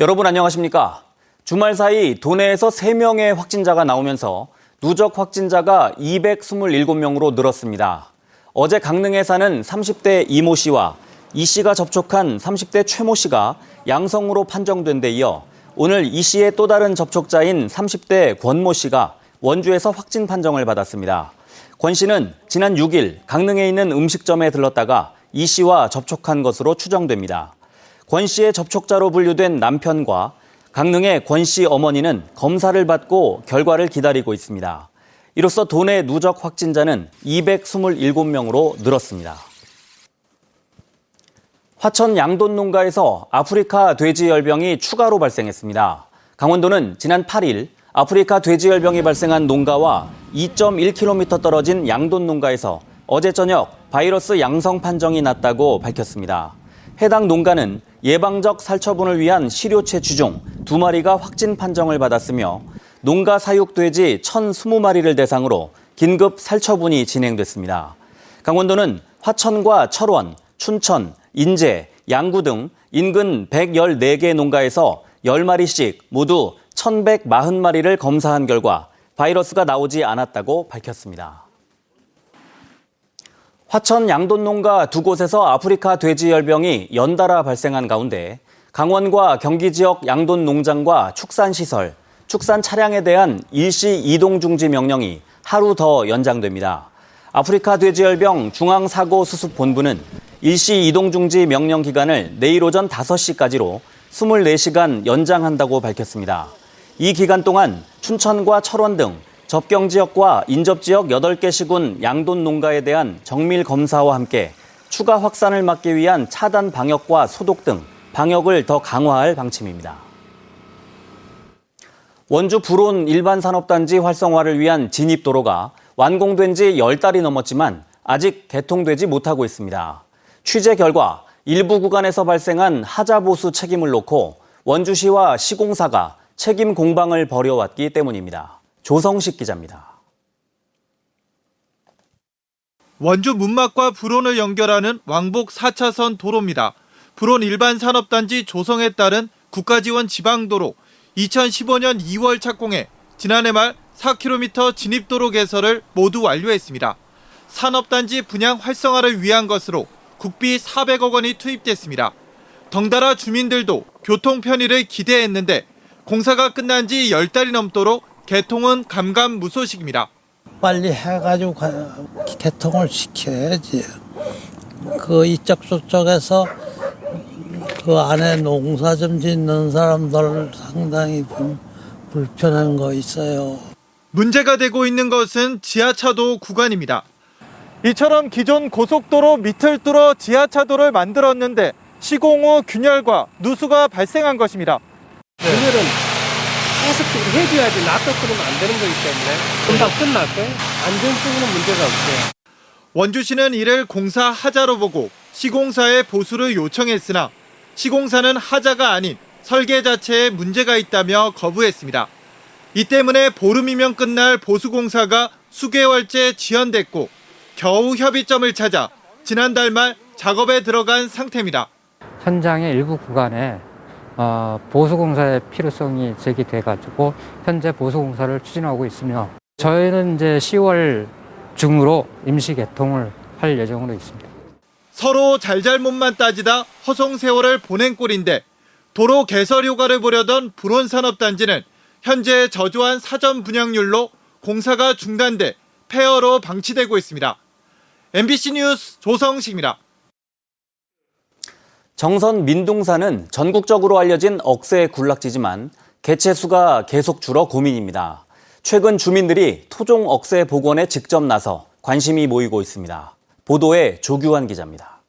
여러분 안녕하십니까? 주말 사이 도내에서 3명의 확진자가 나오면서 누적 확진자가 227명으로 늘었습니다. 어제 강릉에 사는 30대 이모 씨와 이 씨가 접촉한 30대 최모 씨가 양성으로 판정된 데 이어 오늘 이 씨의 또 다른 접촉자인 30대 권모 씨가 원주에서 확진 판정을 받았습니다. 권 씨는 지난 6일 강릉에 있는 음식점에 들렀다가 이 씨와 접촉한 것으로 추정됩니다. 권 씨의 접촉자로 분류된 남편과 강릉의 권 씨 어머니는 검사를 받고 결과를 기다리고 있습니다. 이로써 도내 누적 확진자는 227명으로 늘었습니다. 화천 양돈 농가에서 아프리카 돼지열병이 추가로 발생했습니다. 강원도는 지난 8일 아프리카 돼지열병이 발생한 농가와 2.1km 떨어진 양돈 농가에서 어제 저녁 바이러스 양성 판정이 났다고 밝혔습니다. 해당 농가는 예방적 살처분을 위한 시료체 쥐종 2마리가 확진 판정을 받았으며 농가 사육 돼지 1,020마리를 대상으로 긴급 살처분이 진행됐습니다. 강원도는 화천과 철원, 춘천, 인제, 양구 등 인근 114개 농가에서 10마리씩 모두 1,140마리를 검사한 결과 바이러스가 나오지 않았다고 밝혔습니다. 화천 양돈 농가 2곳에서 아프리카 돼지열병이 연달아 발생한 가운데 강원과 경기 지역 양돈 농장과 축산시설, 축산 차량에 대한 일시 이동 중지 명령이 하루 더 연장됩니다. 아프리카 돼지열병 중앙사고수습본부는 일시 이동 중지 명령 기간을 내일 오전 5시까지로 24시간 연장한다고 밝혔습니다. 이 기간 동안 춘천과 철원 등 접경 지역과 인접 지역 8개 시군 양돈 농가에 대한 정밀 검사와 함께 추가 확산을 막기 위한 차단 방역과 소독 등 방역을 더 강화할 방침입니다. 원주 불온 일반산업단지 활성화를 위한 진입도로가 완공된 지 10달이 넘었지만 아직 개통되지 못하고 있습니다. 취재 결과 일부 구간에서 발생한 하자 보수 책임을 놓고 원주시와 시공사가 책임 공방을 벌여왔기 때문입니다. 조성식 기자입니다. 원주 문막과 불온을 연결하는 왕복 4차선 도로입니다. 불온 일반산업단지 조성에 따른 국가지원 지방도로 2015년 2월 착공해 지난해 말 4km 진입도로 개설을 모두 완료했습니다. 산업단지 분양 활성화를 위한 것으로 국비 400억 원이 투입됐습니다. 덩달아 주민들도 교통 편의를 기대했는데 공사가 끝난 지 10달이 넘도록 개통은 감감무소식입니다. 빨리 해가지고 개통을 시켜야지. 그 이쪽 저쪽에서 그 안에 농사 좀 짓는 사람들 상당히 불편한 거 있어요. 문제가 되고 있는 것은 지하차도 구간입니다. 이처럼 기존 고속도로 밑을 뚫어 지하차도를 만들었는데 시공 후 균열과 누수가 발생한 것입니다. 균열은 계속 해줘야지 놔둬두면 안 되는 거기 때문에 금방 끝날 거예요. 안전성에는 문제가 없어요. 원주시는 이를 공사 하자로 보고 시공사에 보수를 요청했으나 시공사는 하자가 아닌 설계 자체에 문제가 있다며 거부했습니다. 이 때문에 보름이면 끝날 보수공사가 수개월째 지연됐고 겨우 협의점을 찾아 지난달 말 작업에 들어간 상태입니다. 현장의 일부 구간에 보수공사의 필요성이 제기돼가지고 현재 보수공사를 추진하고 있으며 저희는 이제 10월 중으로 임시 개통을 할 예정으로 있습니다. 서로 잘잘못만 따지다 허송 세월을 보낸 꼴인데 도로 개설 효과를 보려던 불온산업단지는 현재 저조한 사전 분양률로 공사가 중단돼 폐허로 방치되고 있습니다. MBC 뉴스 조성식입니다. 정선 민둥산은 전국적으로 알려진 억새 군락지지만 개체수가 계속 줄어 고민입니다. 최근 주민들이 토종 억새 복원에 직접 나서 관심이 모이고 있습니다. 보도에 조규환 기자입니다.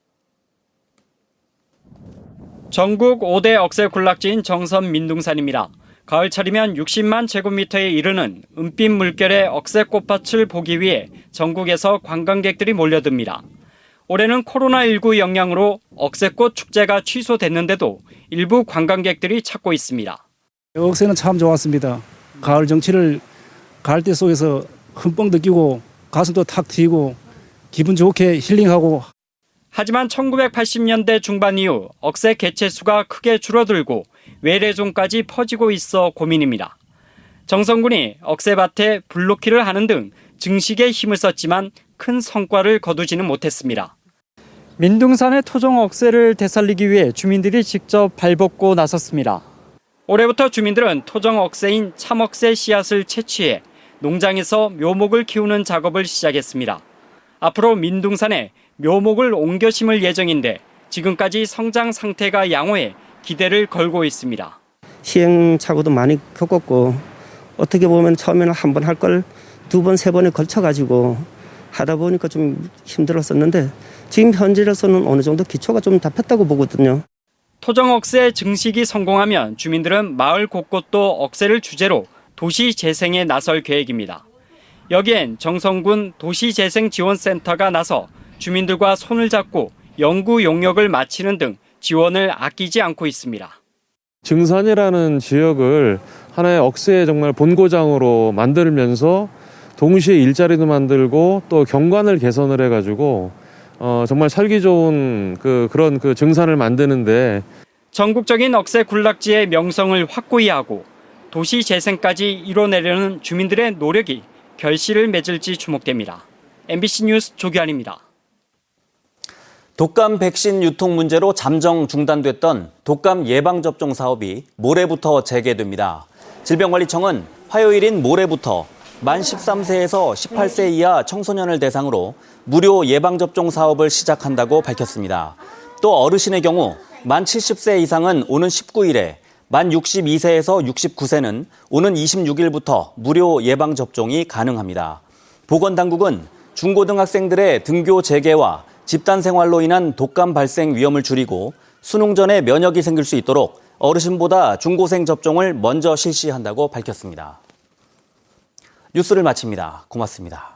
전국 5대 억새 군락지인 정선 민둥산입니다. 가을철이면 60만 제곱미터에 이르는 은빛 물결의 억새 꽃밭을 보기 위해 전국에서 관광객들이 몰려듭니다. 올해는 코로나19 영향으로 억새꽃 축제가 취소됐는데도 일부 관광객들이 찾고 있습니다. 억새는 참 좋았습니다. 가을 정취를 가을대 속에서 흠뻑 느끼고 가슴도 탁 트이고 기분 좋게 힐링하고. 하지만 1980년대 중반 이후 억새 개체수가 크게 줄어들고 외래종까지 퍼지고 있어 고민입니다. 정성군이 억새밭에 불놓기를 하는 등 증식에 힘을 썼지만 큰 성과를 거두지는 못했습니다. 민둥산의 토종 억새를 되살리기 위해 주민들이 직접 발벗고 나섰습니다. 올해부터 주민들은 토종 억새인 참억새 씨앗을 채취해 농장에서 묘목을 키우는 작업을 시작했습니다. 앞으로 민둥산에 묘목을 옮겨 심을 예정인데 지금까지 성장 상태가 양호해 기대를 걸고 있습니다. 시행착오도 많이 겪었고 어떻게 보면 처음에는 한 번 할 걸 두 번, 세 번에 걸쳐가지고 하다 보니까 좀 힘들었었는데 지금 현재로서는 어느 정도 기초가 좀 잡혔다고 보거든요. 토종 억새 증식이 성공하면 주민들은 마을 곳곳도 억새를 주제로 도시 재생에 나설 계획입니다. 여기엔 정성군 도시재생지원센터가 나서 주민들과 손을 잡고 연구 용역을 마치는 등 지원을 아끼지 않고 있습니다. 증산이라는 지역을 하나의 억새의 정말 본고장으로 만들면서 동시에 일자리도 만들고 또 경관을 개선을 해가지고 정말 살기 좋은 그런 증산을 만드는데 전국적인 억새 군락지의 명성을 확고히 하고 도시 재생까지 이뤄내려는 주민들의 노력이 결실을 맺을지 주목됩니다. MBC 뉴스 조규환입니다. 독감 백신 유통 문제로 잠정 중단됐던 독감 예방접종 사업이 모레부터 재개됩니다. 질병관리청은 화요일인 모레부터 만 13세에서 18세 이하 청소년을 대상으로 무료 예방접종 사업을 시작한다고 밝혔습니다. 또 어르신의 경우 만 70세 이상은 오는 19일에, 만 62세에서 69세는 오는 26일부터 무료 예방접종이 가능합니다. 보건당국은 중고등학생들의 등교 재개와 집단생활로 인한 독감 발생 위험을 줄이고 수능 전에 면역이 생길 수 있도록 어르신보다 중고생 접종을 먼저 실시한다고 밝혔습니다. 뉴스를 마칩니다. 고맙습니다.